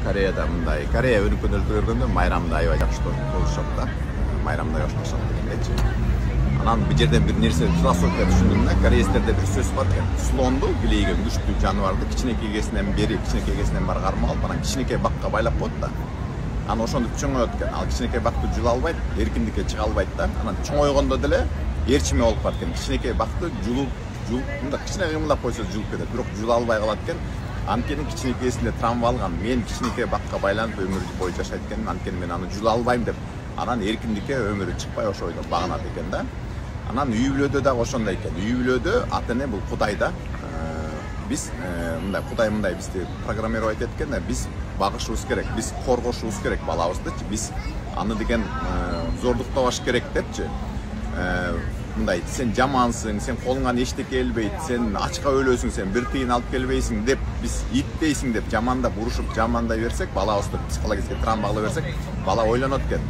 Koreyada мындай. Корея өнүккөн өлкөлөр көргөндө майрамда аябай жакшы болушат да. Майрамда башташат дегендечи. Анан бул жерден бир нерсе философия түшүндүм да. Кореецтерде бир сөз бар экен. Слонду билейген күчтүү жаныбарды кичинекей эгесинен бар кармап алып, анан кичинекей бакка байлап коет да. Анан ошондуп чоңоет экен. Ал кичинекей бакты жула албайт, эркиндикке чыга албайт да. Анан чоңойгондо деле ээрчиме болуп калат экен. Кичинекей бакты мында кичине кыймылдап койсо жулуп кетет, бирок жула албай калат экен. Анткени кичинекейсинде травма алган, мен кичинекей бакка байланып өмүр бою жашайт экенмин, анткени мен аны жула албайм деп, анан эркиндикке өмүрү чыкпай ошо ойдо багынат экен да. Анан үй бүлөдө дагы ошондой экен. Үй бүлөдө ата эне бул Кудай да. Биз мындай Кудай мындай бизди программировать эткен да, биз багышыбыз керек, биз коргошубуз керек балабызды, биз аны деген зордуктабаш керек депчи. Мындай сен жамансың, сен колуңан эчтеке келбейт, сен ачка өлөсүң, сен бир тыйын алып келбейсиң деп, биз итпейсиң деп жамандап урушуп жамандай берсек, балабызды психологический травма кыла берсек, бала ойлонот экен.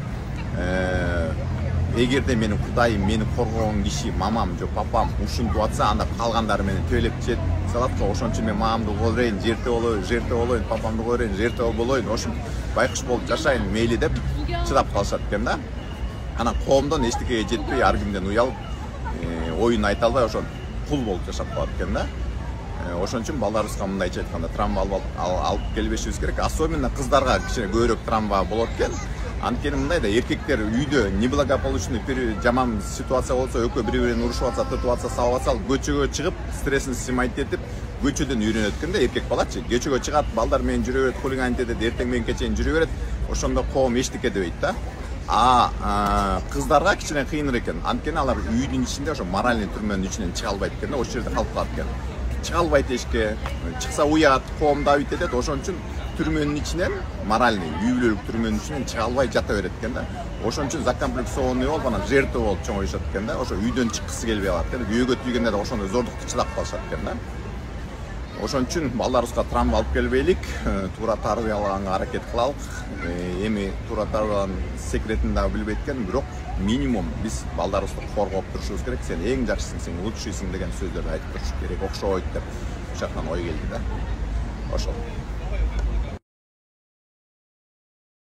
Эгерде менин Кудайым, мени коргогон киши мамам же папам ушинтип атса, анда калгандары мени төлөп чет салат го. Ошон үчүн мен мамамды кое берейин, жерте болоюн, папамды кое берейин, жерте болоюн, ошин байкуш болуп жашайын мейли деп чыдап калышат экен да. Анан коомдон эчтекеге жетпей, ар кимден уялып, оюн айта албай ошон кул болуп жашап калат экен да. Ошон үчүн балдарыбызга мындайча айтканда травма алып келбешибиз керек. Особенно кыздарга кичине көбүрөөк травма болот экен. Анткени мындай да, эркектер үйдө неблагополучный жаман ситуация болсо, экөө бири-бирин урушуп атса, тыртып атса, сабап атса, көчөгө чыгып, стрессин симайтетип, көчөдөн үйрөнөт экен да эркек балачы. Көчөгө чыгат, балдар менен жүрө берет, хулиганить этет, эртең менен чейин жүрө берет. Ошондо коом эчтеке дебейт да. Кыздарга кичине кыйыныраак экен. Анткени алар үйдүн ичинде ошо моральный түрмөнүн ичинен чыга албайт экен да, ошол жерде калып калат экен. Чыга албайт эшикке, чыкса уят, коом давить этет, ошон үчүн түрмөнүн ичинен, моральный, үй бүлөлүк түрмөнүн ичинен чыга албай жата берет экен да. Ошон үчүн закомплексованный болуп, анан жертва болуп чоңоюшат экен да. Ошо үйдөн чыккысы келбей калат экен. Үйгө тийгенде да ошондой зордукту чыдап калышат экен да. Ошон үчүн балдарыбызга травма алып келбейлик, туура тарбиялаганга аракет кылалык. Эми туура тарбиялаганын секретин дагы билбейт экен, бирок минимум биз балдарыбызды коргоп турушубуз керек. Сен эң жакшысың, сен лучшийсиң деген сөздөрдү айтып туруш керек окшойт деп ошол жактан ой келди да. Ошол.